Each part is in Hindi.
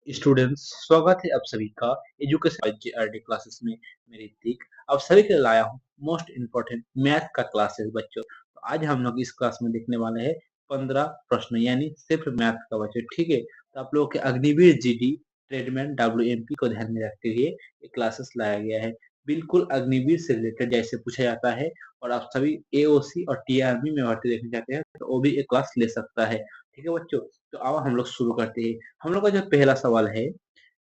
स्टूडेंट्स, स्वागत है आप सभी का एजुकेशन आरडी क्लासेस में। मेरी ऋतिक आप सभी के लिए लाया हूँ मोस्ट इम्पोर्टेंट मैथ का क्लासेस बच्चों। तो आज हम लोग इस क्लास में देखने वाले हैं 15 प्रश्न यानी सिर्फ मैथ का बच्चों। ठीक है, तो आप लोगों के अग्निवीर जीडी ट्रेडमैन डब्ल्यूएमपी को ध्यान में रखते हुए ये क्लासेस लाया गया है। बिल्कुल अग्निवीर से रिलेटेड जैसे पूछा जाता है, और आप सभी एओसी और टीआरबी में भर्ती देखना चाहते हैं तो वो भी एक क्लास ले सकता है। ठीक है बच्चों, तो आओ हम लोग शुरू करते हैं। हम लोग का जो पहला सवाल है,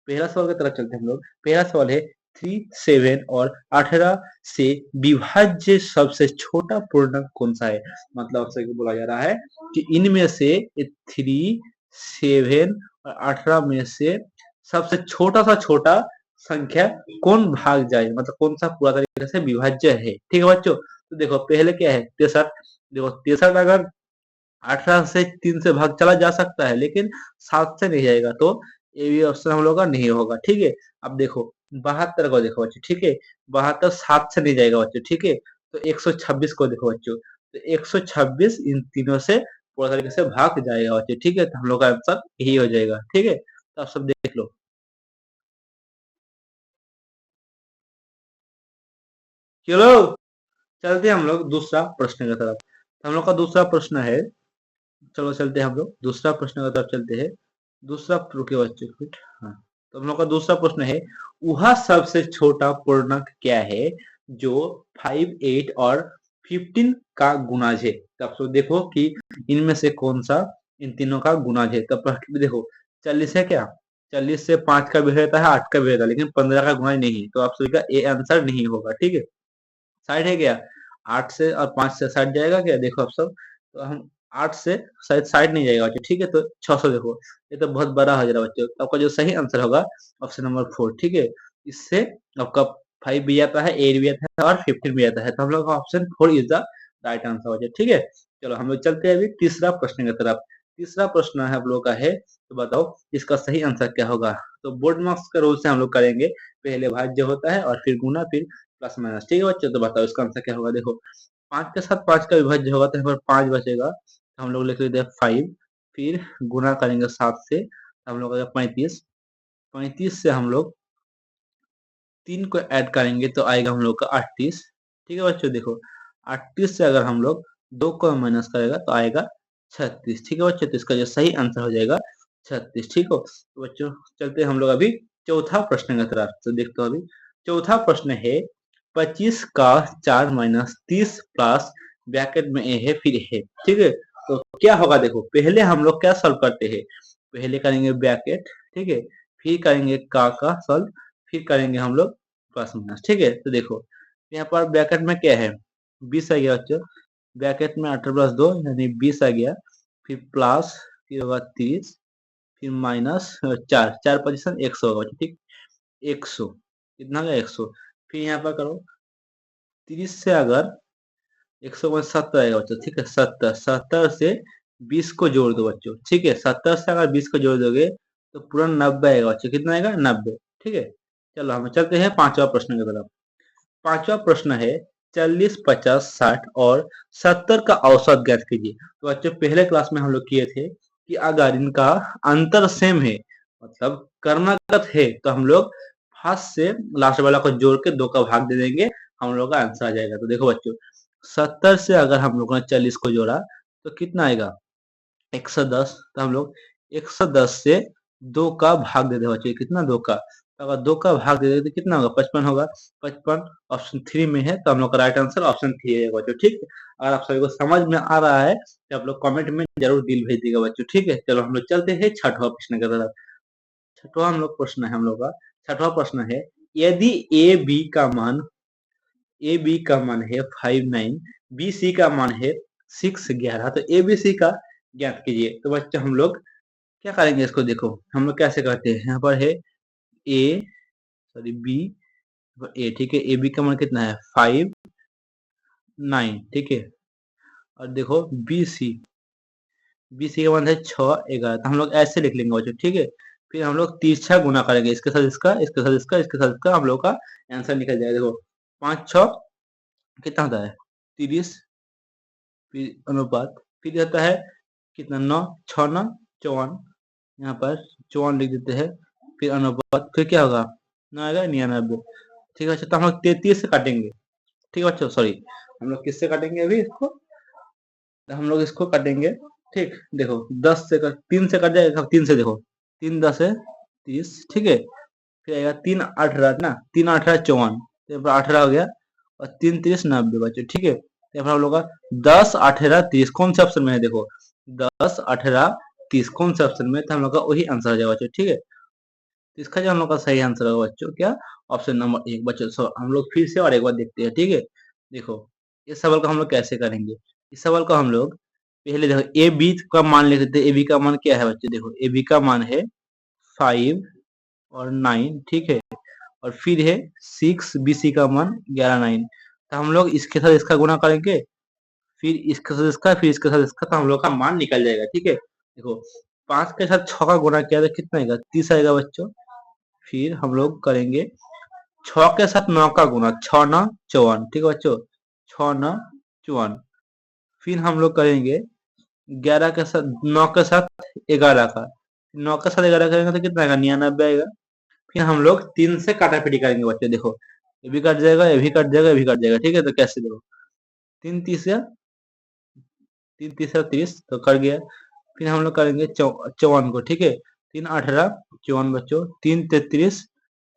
पहला सवाल की तरफ चलते हैं हम लोग। पहला सवाल है 3, 7 और 18 से विभाज्य सबसे छोटा पूर्णांक कौन सा है। मतलब आपसे बोला जा रहा है कि इनमें से 3, 7 और 18 में से सबसे छोटा सा छोटा संख्या कौन भाग जाए, मतलब कौन सा पूरा तरीके से विभाज्य है। ठीक है बच्चों, तो देखो पहले क्या है 63। देखो 63 अगर 18 से 3 से भाग चला जा सकता है लेकिन 7 से नहीं जाएगा, तो ये भी ऑप्शन हम लोग का नहीं होगा। ठीक है, अब देखो 72 को देखो बच्चों। ठीक है, 72 7 से नहीं जाएगा बच्चों। ठीक है, तो 126 को देखो बच्चों, तो 126 इन तीनों से पूरा तरीके से भाग जाएगा बच्चों। ठीक है, तो हम लोग का आंसर यही हो जाएगा। ठीक है, तो आप सब देख लो। चलो चलते हैं हम लोग दूसरा प्रश्न की तरफ। तो हम लोग का दूसरा प्रश्न है, चलो चलते हैं हम लोग दूसरा प्रश्न की तरफ चलते हैं। दूसरा रुके बच्चे फिट। हाँ, तो हम लोग का दूसरा प्रश्न है, वह सबसे छोटा पूर्णांक क्या है जो 5, 8 और 15 का गुणाज है। तो आप सब देखो कि इनमें से कौन सा इन तीनों का गुणाज है। तो देखो 40 है क्या, 40 से 5 का भी रहता है, 8 का भी रहता है, लेकिन 15 का गुणाज नहीं। तो आप सभी का ए आंसर नहीं होगा। ठीक है, 60 है क्या, 8 से और 5 से 60 जाएगा क्या, देखो आप सब। तो हम 8 से शायद 60 नहीं जाएगा बच्चों। ठीक है, तो 600 देखो, ये तो बहुत बड़ा हो जाएगा बच्चों। तो आपका जो सही आंसर होगा ऑप्शन नंबर 4। ठीक है, इससे आपका 5 भी आता है, 8 भी आता है और 15 भी आता है। तो हम लोग का option 4 is the right answer बच्चों। ठीक है, चलो हम लोग चलते हैं अभी तीसरा प्रश्न की तरफ। तीसरा प्रश्न है हम लोग का है, तो बताओ इसका सही आंसर क्या होगा। तो बोर्ड मार्क्स का रूल से हम लोग करेंगे, पहले भाज्य होता है और फिर गुना, फिर प्लस माइनस। ठीक है बच्चों, तो बताओ इसका आंसर क्या होगा। देखो 5 के साथ 5 का विभाज्य होगा तो यहाँ पर 5 बचेगा, तो हम लोग लिख लेते हैं 5। फिर गुना करेंगे 7 से, तो हम लोग का 35। 35 से हम लोग 3 को ऐड करेंगे तो आएगा हम लोग का 38। ठीक है बच्चों, देखो 38 से अगर हम लोग 2 को माइनस करेगा तो आएगा 36। ठीक है बच्चों, तो इसका जो सही आंसर हो जाएगा 36। ठीक हो, तो बच्चों चलते हैं हम लोग अभी चौथा प्रश्न की तरफ। तो देखते हो अभी चौथा प्रश्न है, 25 का 4 माइनस 30 प्लस ब्रैकेट में ए है फिर है। ठीक है, तो क्या होगा, देखो पहले हम लोग क्या सॉल्व करते हैं, पहले करेंगे ब्रैकेट। ठीक है, फिर करेंगे का सॉल्व, फिर करेंगे हम लोग प्लस माइनस। ठीक है, तो देखो यहाँ पर ब्रैकेट में क्या है, 20 आ गया बच्चों। ब्रैकेट में 18 प्लस 2 यानी 20 आ गया, फिर प्लस, फिर होगा 30, फिर माइनस 4, 4 पोजिशन 100 होगा बच्चों। ठीक, 100 कितना का 100, फिर यहाँ पर करो 30 से अगर 100 में 70 आएगा बच्चों। ठीक है, 70, 70 से 20 को जोड़ दो बच्चों। ठीक है, 70 से अगर 20 को जोड़ दोगे तो पूरा 90 आएगा बच्चों। कितना आएगा, 90। ठीक है, चलो हम चलते हैं पांचवा प्रश्न की तरफ। पांचवा प्रश्न है, 40, 50, 60 और 70 का औसत ज्ञात कीजिए। तो बच्चों पहले क्लास में हम लोग किए थे कि अगर इनका अंतर सेम है, मतलब कर्मागत है, तो हम लोग फर्स्ट से लास्ट वाला को जोड़ के 2 का भाग दे देंगे, हम लोग का आंसर आ जाएगा। तो देखो बच्चों 70 से अगर हम लोगों ने 40 को जोड़ा तो कितना आएगा, 110। तो हम लोग 110 से 2 का भाग दे दे बच्चों, कितना 2 का, तो अगर 2 का भाग दे दे तो कितना होगा, 55 होगा। 55 ऑप्शन 3 में है, तो हम लोग का राइट आंसर ऑप्शन 3 है बच्चों। ठीक है, अगर आप सभी को समझ में आ रहा है तो आप लोग कमेंट में जरूर दिल भेज दीजिएगा बच्चों। ठीक है, चलो हम लोग चलते हैं छठवां प्रश्न की तरफ। छठवां हम लोग प्रश्न है हम लोग का, छठवां प्रश्न है, यदि ए बी का मान है 5, 9, बी सी का मान है 6, 11, तो ए बी सी का ज्ञात कीजिए। तो बच्चों हम लोग क्या करेंगे इसको, देखो हम लोग कैसे करते हैं, यहाँ पर है ए, सॉरी बी, ए। ठीक है, ए बी का मान कितना है 5, 9। ठीक है, और देखो बी सी, बी सी का मान है 6, 11, तो हम लोग ऐसे लिख लेंगे बच्चों। ठीक है, फिर हम लोग तिरछा गुना करेंगे, इसके साथ इसका, इसके साथ इसका, इसके साथ इसका, हम लोग का आंसर निकल जाएगा। देखो 5, 6 कितना होता है 30, फिर अनुपात, फिर रहता है कितना 9, 6, 9, 54, यहाँ पर 54 लिख देते हैं, फिर अनुपात, फिर क्या होगा, ना आएगा 99। ठीक है बच्चों, तो हम लोग 33 से काटेंगे। ठीक है बच्चों, सॉरी, हम लोग किससे काटेंगे अभी इसको, तो हम लोग इसको काटेंगे। ठीक, देखो 10 से 3 से कट जाएगा, 3 से देखो, 3 10 है 30, ठीक है। फिर आएगा 3 18 ना, 3 18 54, तो 18 हो गया, और 3 30 90 बच्चों, ठीक है। तो हम लोग का 10 18 30 कौन से ऑप्शन में है, देखो 10 18 30 कौन से ऑप्शन में, तो हम लोग का वही आंसर हो जाएगा बच्चों, ठीक है। तो इसका जो हम लोग का सही आंसर होगा बच्चों, क्या, ऑप्शन नंबर 1 बच्चों। हम लोग फिर से और एक बार देखते हैं, ठीक है। देखो इस सवाल का हम लोग कैसे करेंगे, इस सवाल को हम लोग पहले देखो ए बी का मान ले लेते हैं। ए बी का मान क्या है बच्चों, देखो ए बी का मान है 5 और 9, ठीक है। और फिर है 6, बी सी का मान 11 9। तो हम लोग इसके साथ इसका गुणा करेंगे, फिर इसके साथ इसका, फिर इसके साथ इसका, तो हम लोग का मान निकल जाएगा, ठीक है। देखो 5 के साथ 6 का गुणा किया तो कितना आएगा, 30 आएगा बच्चों। फिर हम लोग करेंगे 6 के साथ 9 का गुणा, 6 9 54, ठीक है बच्चों, 6 9 54। फिर हम लोग करेंगे 11 के साथ 9 के साथ 11 का, 9 के साथ 11 करेंगे तो कितना आएगा, 99 आएगा। फिर हम लोग 3 से काटापीटी करेंगे बच्चों, देखो ये भी कट जाएगा, ये भी कट जाएगा, ये भी कट जाएगा, ठीक है। तो कैसे देखो, 3 30 या 3 30 या 30 तो कट गया। फिर हम लोग करेंगे 54 को, ठीक है। 3 18 54 बच्चों, 3 33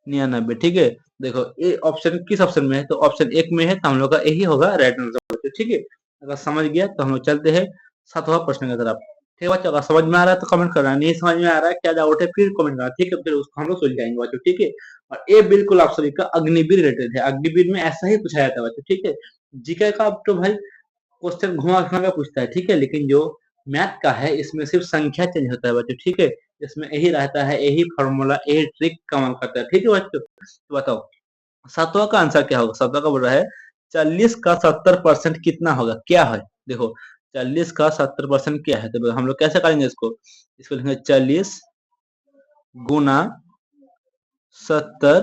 99, ठीक है। देखो ये ऑप्शन किस ऑप्शन में है, तो ऑप्शन 1 में है, तो हम लोग का यही होगा राइट आंसर बच्चों, ठीक है। अगर समझ गया तो हम लोग चलते हैं 7वां प्रश्न की तरफ। ठीक है बच्चों, अगर समझ में आ रहा है तो कमेंट करना, नहीं समझ में आ रहा है क्या डाउट है फिर कमेंट करना, ठीक है। फिर उसको हम लोग सुलझाएंगे बच्चों, ठीक है। और ये बिल्कुल आप सभी का अग्निवीर रिलेटेड है, अग्निवीर में ऐसा ही पूछा जाता है बच्चों, ठीक है। जीके का अब तो भाई क्वेश्चन घुमा घुमा के पूछता है, ठीक है। लेकिन जो मैथ का है इसमें सिर्फ संख्या चेंज होता है बच्चों, ठीक है। इसमें यही रहता है, यही फॉर्मूला, यही ट्रिक कमाल करता है, ठीक है बच्चों। तो बताओ 7वां का आंसर क्या होगा, 7वां का बोल रहा है 40 का 70% कितना होगा, क्या है। देखो 40 का 70% क्या है, तो हम लोग कैसे करेंगे इसको, इसको लिखेंगे 40 गुना 70,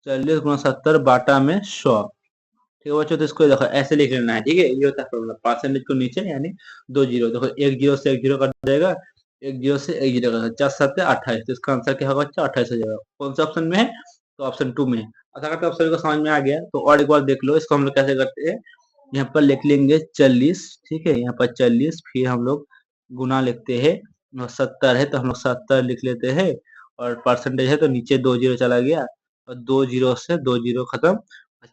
40 गुना 70 बाटा में 100, ठीक है बच्चों। तो इसको देखो ऐसे लिख लेना है, ठीक है। ये होता है फॉर्मूला, परसेंटेज को नीचे यानी 2 जीरो, देखो एक जीरो से एक जीरो कट जाएगा, एक जीरो से एक जीरो कट, 4 7 28, तो इसका आंसर क्या होगा बच्चा, 28 हो जाएगा। कौन सा ऑप्शन में है, तो ऑप्शन 2 में है। अच्छा अगर ऑप्शन को समझ में आ गया तो और एक बार देख लो, इसको हम लोग कैसे करते हैं। यहाँ पर लिख लेंगे 40, ठीक है, यहाँ पर 40, फिर हम लोग गुना लिखते हैं, 70 है तो हम लोग 70 लिख लेते हैं, और परसेंटेज है तो नीचे 2 जीरो चला गया, और 2 जीरो से 2 जीरो खत्म,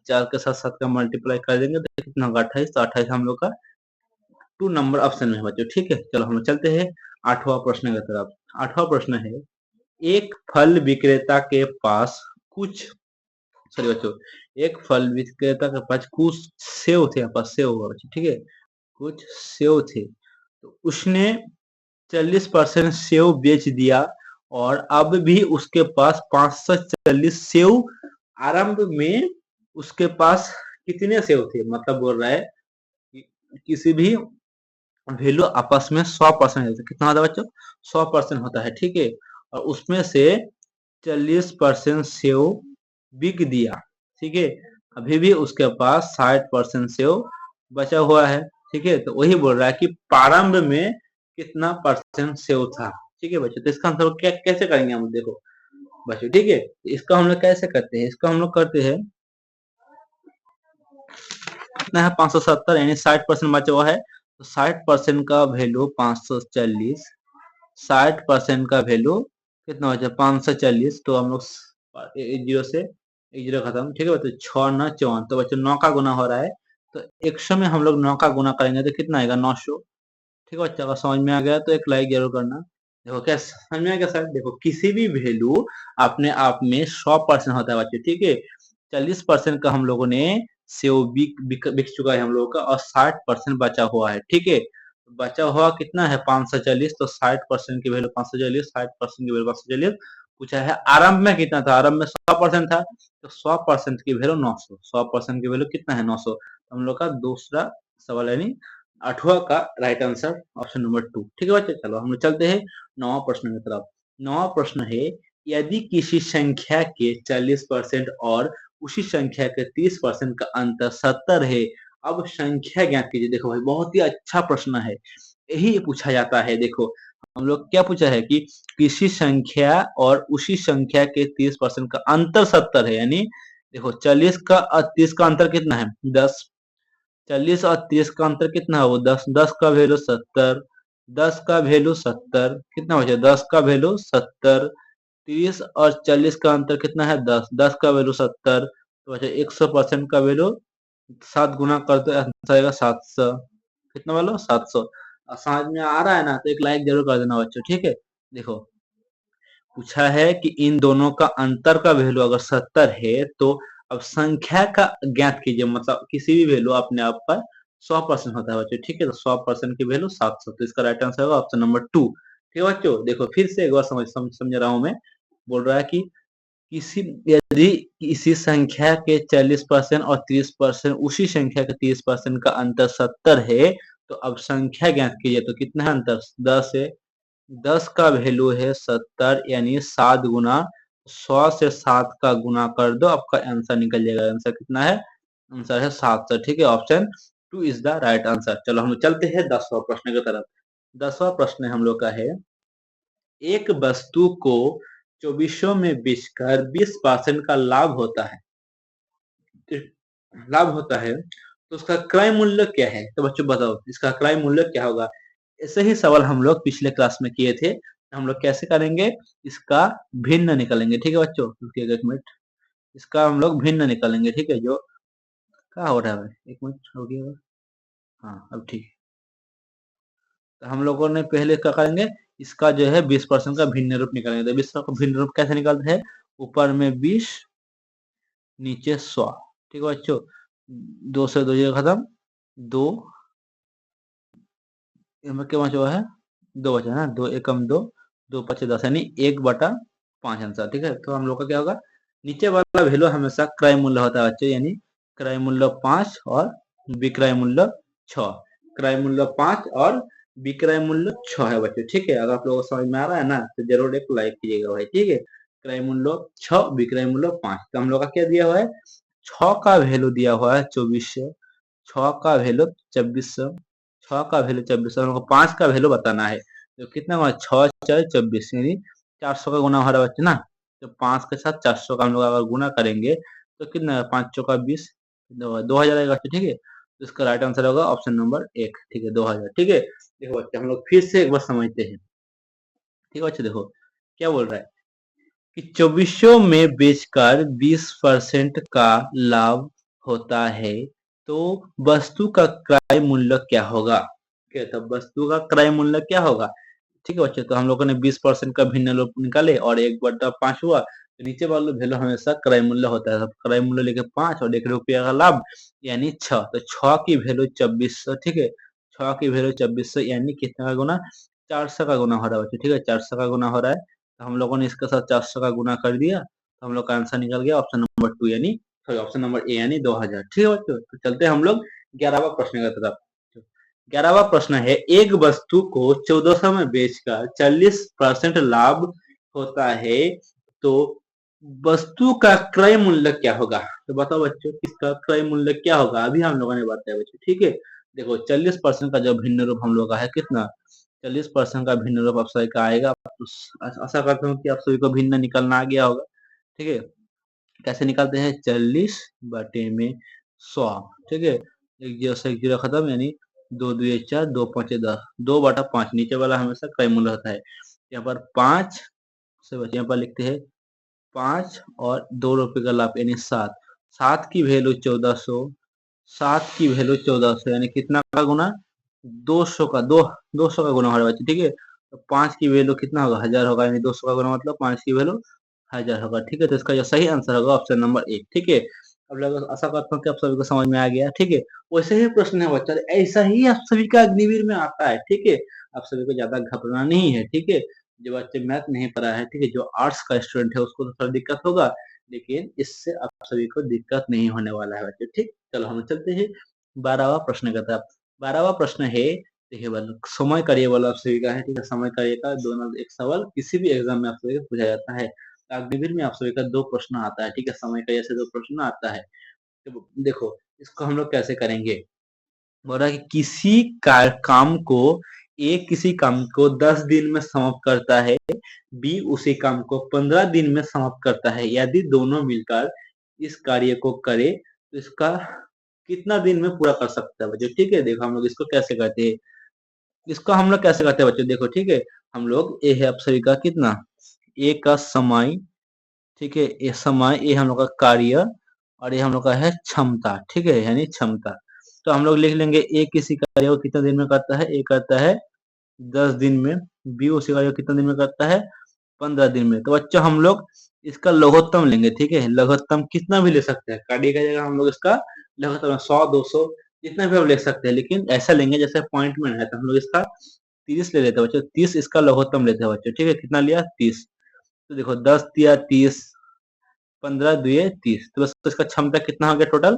4 के साथ 7 का मल्टीप्लाई कर देंगे तो कितना होगा 28, तो 28 हम लोग का 2 नंबर ऑप्शन में है बच्चों, ठीक है। चलो हम लोग चलते हैं 8वां प्रश्न की तरफ। 8वां प्रश्न है, एक फल विक्रेता के पास कुछ, सॉरी बच्चों, एक फल विक्रेता के पास कुछ सेव थे, यहाँ पास सेव हुआ बच्चों, ठीक है, कुछ सेव थे, तो उसने 40% सेव बेच दिया, और अब भी उसके पास 540 सेव, आरंभ में उसके पास कितने सेव थे, मतलब बोल रहा है कि किसी भी वैल्यू आपस में 100% है, कितना होता है बच्चों, 100% होता है, ठीक है। और उसमें से 40% सेव बिक दिया, ठीक है। अभी भी उसके पास 60% सेव बचा हुआ है, ठीक है। तो वही बोल रहा है कि प्रारंभ में कितना परसेंट सेव था, ठीक है बच्चों। तो इसका आंसर क्या कैसे करेंगे हम, देखो बच्चों, ठीक है। तो इसका हम लोग कैसे करते हैं, इसका हम लोग करते हैं, कितना है 570 यानी 60% बचा हुआ है, तो 60% का वैल्यू 540, 60% का वैल्यू कितना बचा 540, तो हम लोग एक जीरो से एक जीरो खत्म, ठीक है। तो 6 9 54, तो बच्चों 9 का गुना हो रहा है, तो 100 में हम लोग 9 का गुना करेंगे तो कितना आएगा 900, ठीक है बच्चा। अगर समझ में आ गया तो एक लाइक जरूर करना। देखो क्या समझ में आ गया सर, देखो किसी भी वैल्यू अपने आप में 100% होता है बच्चे, ठीक है। 40% का हम लोगों ने सेव बिक चुका है हम लोगों का, और 60% बचा हुआ है, ठीक है। बचा हुआ कितना है 540, तो 60% की वैल्यू 540, 60% की वैल्यू 540, पूछा है आरंभ में कितना था, आरंभ में 100% था, तो 100% की वैल्यू 900, 100% की वैल्यू कितना है 900। हम लोग का दूसरा सवाल यानी 8वां का राइट आंसर ऑप्शन नंबर 2, ठीक है बच्चे। चलो हम लोग चलते हैं 9वां प्रश्न की तरफ। 9वां प्रश्न है, यदि किसी संख्या के 40% और उसी संख्या के 30% का अंतर 70 है, अब संख्या ज्ञात कीजिए। देखो भाई बहुत ही अच्छा प्रश्न है, यही पूछा जाता है। देखो हम लोग क्या पूछा है कि किसी संख्या और उसी संख्या के 30% का अंतर 70 है, यानी देखो 40 का और 30 का अंतर कितना है 10, 40 और 30 का अंतर कितना है वो 10, 10 का वैल्यू 70, 10 का वैल्यू 70 कितना बचे 10 का वैल्यू 70, 30 और 40 का अंतर कितना है 10, 10 का वैल्यू 70, तो बचे 100% का वैल्यू 7 गुना कर दो आंसर आएगा 700, कितना वाला 700। समझ में आ रहा है ना, तो एक लाइक जरूर कर देना बच्चों, ठीक है। देखो पूछा है कि इन दोनों का अंतर का वैल्यू अगर 70 है तो अब संख्या का ज्ञात कीजिए, मतलब किसी भी वैल्यू अपने आप पर 100% होता है बच्चों, ठीक है। तो 100% की वैल्यू 700, तो इसका राइट आंसर होगा ऑप्शन नंबर 2, ठीक है बच्चों। देखो फिर से एक बार समझ रहा हूं मैं, बोल रहा है कि किसी यदि किसी संख्या के 40% और 30% उसी संख्या के 30% का अंतर 70 है, तो अब संख्या ज्ञात कीजिए, तो कितना है अंतर 10 है, 10 का वैल्यू है 70, यानी 7 गुना 100 से 7 का गुना कर दो, आपका आंसर निकल जाएगा। आंसर कितना है, आंसर है 700, ठीक है। Option 2 is the right answer. चलो हम चलते हैं 10वां प्रश्न की तरफ। 10वां प्रश्न हम लोग का है, एक वस्तु को चौबीसों में बेचकर 20% का लाभ होता है, लाभ होता है, तो उसका क्रय मूल्य क्या है। तो बच्चों बताओ इसका क्रय मूल्य क्या होगा। ऐसे ही सवाल हम लोग पिछले क्लास में किए थे, हम लोग कैसे करेंगे, इसका भिन्न निकालेंगे, ठीक है बच्चों। रुकिएगा एक मिनट, इसका हम लोग भिन्न निकालेंगे, ठीक है। जो क्या हो रहा है भाई, एक मिनट हो गया। हाँ अब ठीक है। तो हम लोगों ने पहले क्या करेंगे, इसका जो है 20% का भिन्न रूप निकालेंगे। तो 20 का भिन्न रूप कैसे निकालते हैं, ऊपर में 20 नीचे 100, ठीक है बच्चों। 2 से 2 ये खत्म, 2 क्या बचा है, 2 बचा है ना, 2 एकम 2, 2 पचे 10, यानी 1/5 आंसर, ठीक है। तो हम लोग का क्या होगा, नीचे वाला वैल्यू हमेशा क्रय मूल्य होता है बच्चों, यानी क्रय मूल्य 5 और विक्रय मूल्य 6, क्रय मूल्य 5 और विक्रय मूल्य 6 है बच्चों, ठीक है। अगर आप लोगों को समझ में आ रहा है ना, तो जरूर एक लाइक कीजिएगा भाई, ठीक है। क्रय मूल्य 6 विक्रय मूल्य 5, तो हम लोग का क्या दिया हुआ है, 6 का वैल्यू दिया हुआ है 2400, 6 का वैल्यू 2400, 6 का वैल्यू 2400, हमको 5 का वैल्यू बताना है। तो कितना हुआ 6 4 24, यानी 400 का गुना हो रहा है बच्चे ना। तो 5 के साथ 400 का हम लोग अगर गुना करेंगे तो कितना 5 चौका 20, 2000 आएगा बच्चे, ठीक है। तो इसका राइट आंसर होगा ऑप्शन नंबर 1, ठीक है 2000, ठीक है। देखो बच्चे हम लोग फिर से एक बार समझते हैं, ठीक है बच्चे। देखो क्या बोल रहा है कि चौबीसों में बेचकर 20% का लाभ होता है, तो वस्तु का क्रय मूल्य क्या होगा। क्या था, वस्तु का क्रय मूल्य क्या होगा, ठीक है बच्चे। तो हम लोगों ने 20% का भिन्न लोप निकाले और 1/5 हुआ, तो नीचे वाला वैल्यू हमेशा क्रय मूल्य होता है। तो क्रय मूल्य लेके 5 और 1 रुपया का लाभ यानी 6, तो 6 की वैल्यू 2400, ठीक है। 6 की वैल्यू 2400 यानी कितना का गुना, 400 का गुना हो रहा है बच्चे, ठीक है। 400 का गुना हो रहा है, तो हम लोगों ने इसके साथ 400 का गुना कर दिया, तो हम लोग का आंसर निकल गया ऑप्शन नंबर 2, यानी सॉरी ऑप्शन नंबर ए यानी 2000, ठीक है बच्चों। तो चलते हैं हम लोग 11वां प्रश्न की तरफ। 11वां प्रश्न है, एक वस्तु को 1400 में बेचकर 40% लाभ होता है, तो वस्तु का क्रय मूल्य क्या होगा। तो बताओ बच्चों इसका क्रय मूल्य क्या होगा, अभी हम लोगों ने बताया बच्चों, ठीक है। देखो 40% का जो भिन्न रूप हम लोग का है कितना, 40% का भिन्न रूप आप सभी का आएगा। आशा करता हूँ कि आप सभी को भिन्न निकलना आ गया होगा, ठीक है। कैसे निकालते हैं, 40 बटे में 100, ठीक है। एक जीरो से एक जीरो खत्म, यानी 2 2 4 2 5 10, 2/5 नीचे वाला हमेशा क्रय मूल्य होता है। यहाँ पर 5 से बचे, यहाँ पर लिखते हैं 5 और 2 रुपए का लाभ यानी 7, 7 की वैल्यू 1400, 7 की वैल्यू 1400 यानी कितना का गुना, 200 का 200 का गुना हो रहा है बच्चे, ठीक है। तो 5 की वैल्यू कितना होगा 1000 होगा, यानी 200 का गुना मतलब 5 की वैल्यू 1000 होगा, ठीक है। तो इसका जो सही आंसर होगा ऑप्शन नंबर 1, ठीक है। अब लोग आशा करता हूँ कि आप सभी को समझ में आ गया, ठीक है। वैसे ही प्रश्न है बच्चा, ऐसा ही आप सभी का अग्निवीर में आता है, ठीक है। आप सभी को ज्यादा घबराना नहीं है, ठीक है। जो बच्चे मैथ नहीं पढ़ा है, ठीक है, जो आर्ट्स का स्टूडेंट है उसको तो थोड़ा दिक्कत होगा, लेकिन इससे आप सभी को दिक्कत नहीं होने वाला है बच्चे, ठीक। चलो हम चलते हैं 12वां प्रश्न की तरफ। 12वां प्रश्न है, देखिए वालों समय कार्य वाला आप सभी का है, ठीक है। समय कार्य का दोनों एक सवाल किसी भी एग्जाम में आप सभी को पूछा जाता है। अग्निवीर में आप सभी का 2 प्रश्न आता है, ठीक है। समय कार्य से 2 प्रश्न आता है। तो देखो इसको हम लोग कैसे करेंगे, बोल रहा है कि किसी काम को ए किसी काम को 10 दिन में समाप्त करता है, बी उसी काम को 15 दिन में समाप्त करता है। यदि दोनों मिलकर इस कार्य को करे तो इसका कितना दिन में पूरा कर सकता है बच्चों। ठीक है, देखो हम लोग इसको कैसे करते हैं, इसको हम लोग कैसे करते हैं बच्चों, देखो ठीक है। हम लोग ए है आप सभी का कितना, ए का समय, ठीक है, ये समय, ये हम लोग का कार्य, और ये हम लोग का है क्षमता। ठीक है, यानी क्षमता। तो हम लोग लिख लेंगे ए किसी कार्य को कितने दिन में करता है, ए करता है 10 दिन में, बी उसी कार्य को कितने दिन में करता है 15 दिन में। तो बच्चों हम लोग इसका लघुत्तम लेंगे। ठीक है, लघुत्तम कितना भी ले सकते हैं, कार्य का जगह हम लोग इसका लघुत्तम 100 200 जितना भी हम ले सकते हैं, लेकिन ऐसा लेंगे जैसे पॉइंट में है, तो हम लोग इसका 30 ले लेते हैं बच्चों। 30 इसका लघुत्तम लेते हैं बच्चों। ठीक है, कितना लिया 30। तो देखो 10 दिया 30, 15 दुए 30, तो बस इसका क्षमता कितना हो गया टोटल,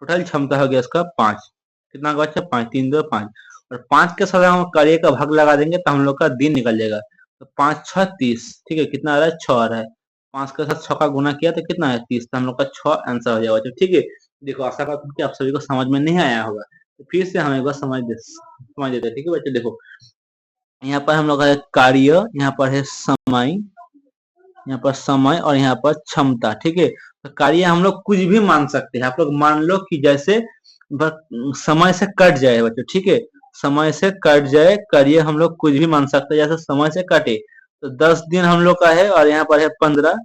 टोटल क्षमता हो गया इसका 5। कितना होगा बच्चा 5, 3 2 5, और 5 के साथ हम कार्य का भाग लगा देंगे तो हम लोग का दिन निकल जाएगा। तो 5 6 30, ठीक है, कितना आ रहा है 6 आ रहा है। 5 के साथ 6 का गुना किया तो कितना है 30, तो हम लोग का 6 आंसर हो जाएगा बच्चों। ठीक है, देखो आशा करता हूँ कि आप सभी को समझ में नहीं आया होगा, तो फिर से हम एक बार समझ देते हैं। ठीक है बच्चों, देखो यहाँ पर हम लोग का है कार्य, यहाँ पर है समय, यहाँ पर समय, और यहाँ पर क्षमता। ठीक है, तो कार्य हम लोग कुछ भी मान सकते हैं। आप लोग मान लो कि जैसे समय से कट जाए बच्चों। ठीक है, समय से कट जाए कार्य हम लोग कुछ भी मान सकते हैं, जैसे समय से कटे। तो 10 दिन हम लोग का है, और यहाँ पर है 15,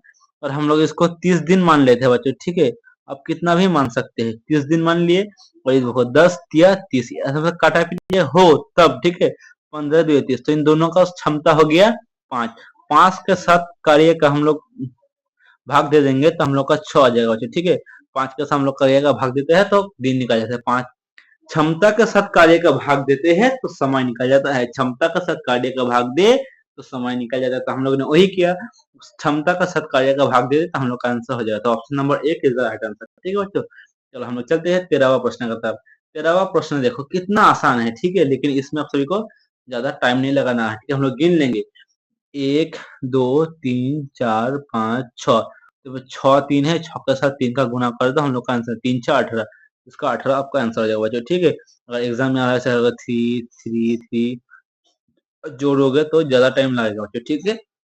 और हम लोग इसको 30 दिन मान लेते हैं बच्चों। ठीक है, आप कितना भी मान सकते हैं, 30 दिन मान लिए, और ये देखो 10 या 30 ऐसा काटा पीटिए हो तब। ठीक है, 15 2 30, तो इन दोनों का क्षमता हो गया 5। 5 के साथ कार्य का हम लोग भाग दे देंगे तो हम लोग का 6 आ जाएगा बच्चों। ठीक है, 5 के साथ हम लोग कार्य का भाग देते हैं तो दिन निकल जाता है 5। क्षमता के साथ कार्य का भाग देते हैं तो समय निकल जाता है, क्षमता का साथ कार्य का भाग दे तो समय निकल जाता है। तो हम लोग ने वही किया, क्षमता का साथ कार्य का भाग दे तो हम लोग का आंसर हो जाएगा। तो option number 1 is the right answer. ठीक है बच्चों, चलो हम लोग चलते हैं 13वां प्रश्न का तरफ। 13वां प्रश्न देखो कितना आसान है। ठीक है, लेकिन इसमें आप सभी को ज्यादा टाइम नहीं लगाना है। ठीक है, हम लोग गिन लेंगे 1 2 3 4 5 6, तो 6 3 है, 6 के साथ 3 का गुना कर दो, हम लोग का आंसर 3 6 18, इसका 18 आपका आंसर हो जाएगा बच्चों। ठीक है, अगर एग्जाम में आ रहा है 3 3 3 जोड़ोगे तो ज्यादा टाइम लगेगा बच्चों। ठीक है,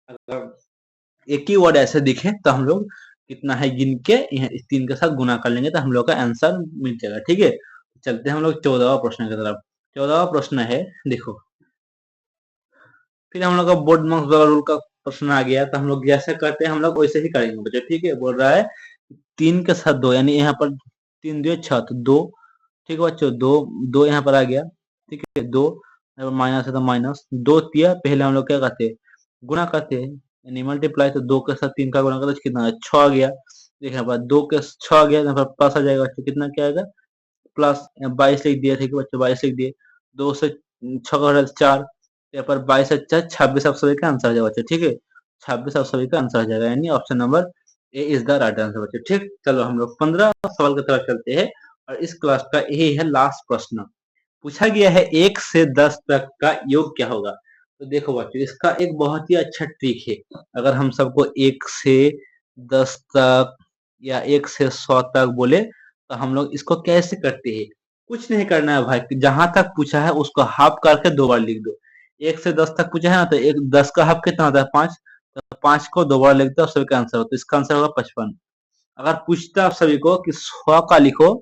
अगर एक ही वर्ड ऐसे दिखे तो हम लोग कितना है गिन के इस 3 के साथ गुना कर लेंगे तो हम लोग का आंसर मिल जाएगा। ठीक है, चलते हैं हम लोग 14वां प्रश्न की तरफ। 14वां प्रश्न है, देखो फिर हम लोग का बोर्ड मार्क्स वाला रूल का प्रश्न आ गया, तो हम लोग जैसे करते हैं हम लोग वैसे ही करेंगे बच्चों। ठीक है, बोल रहा है 3 के साथ 2, यानी यहाँ पर 3 2 6, तो 2। ठीक है बच्चों, 2 2 यहाँ पर आ गया। ठीक है, 2 माइनस है तो माइनस 2 तिया, पहले हम लोग क्या करते हैं गुना करते हैं, यानी मल्टीप्लाई। तो 2 के साथ 3 का गुना करते हैं, कितना 6 आ गया। देखिए यहाँ पर 2 के 6 आ गया, यहाँ पर प्लस आ जाएगा बच्चों, कितना क्या आएगा प्लस 22 लिख दिया। ठीक है बच्चों, 22 लिख दिए, 2 से 6 का 4, यहाँ पर 22 अच्छा 26 आप सभी का आंसर हो जाएगा बच्चों। ठीक है, 26 आप सभी का आंसर हो जाएगा, यानी option number A is the right answer बच्चों। ठीक, चलो हम लोग 15 सवाल की तरफ चलते हैं, और इस क्लास का यही है लास्ट प्रश्न। पूछा गया है 1 से 10 तक का योग क्या होगा। तो देखो बच्चों, इसका एक बहुत ही अच्छा ट्रिक है। अगर हम सबको 1 से 10 तक या 1 से 100 तक बोले तो हम लोग इसको कैसे करते हैं, कुछ नहीं करना है भाई, जहां तक पूछा है उसको हाफ करके 2 बार लिख दो। 1 से 10 तक पूछा है ना, तो एक 10 का हाफ कितना होता है 5, तो 5 को 2 बार लिख दो, सभी का आंसर हो, तो इसका आंसर होगा 55। अगर पूछता आप सभी को कि 100 का लिखो,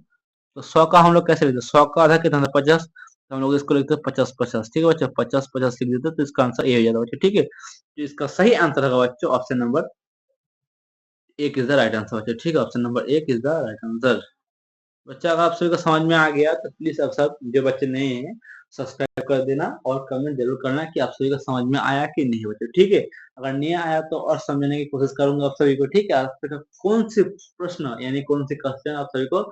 तो 100 का हम लोग कैसे लिखते हैं, 100 का आधा कितना था 50, तो हम लोग इसको लिखते हैं 50 50। ठीक है बच्चों, 50 50 लिख देते तो इसका आंसर ए हो जाता है बच्चों। ठीक है, तो इसका सही आंसर होगा बच्चों option number 1 is the right answer बच्चों। ठीक है, option number 1 is the right answer. बच्चा अगर आप सभी को समझ में आ गया तो प्लीज आप सब जो बच्चे नए हैं सब्सक्राइब कर देना, और कमेंट जरूर करना कि आप सभी को समझ में आया कि नहीं बच्चों। ठीक है, अगर नहीं आया तो और समझने की कोशिश करूंगा आप सभी को। ठीक है, आप सभी का कौन से प्रश्न यानी कौन से क्वेश्चन आप सभी को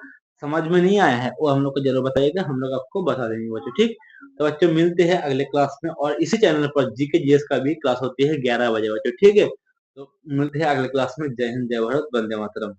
समझ में नहीं आया है वो हम लोग को जरूर बताइएगा, हम लोग आपको बता देंगे बच्चों। ठीक, तो बच्चों मिलते हैं अगले क्लास में, और इसी चैनल पर जीके जीएस का भी क्लास होती है 11 बजे बच्चों। ठीक है, तो मिलते हैं अगले क्लास में। जय हिंद, जय भारत, वंदे मातरम।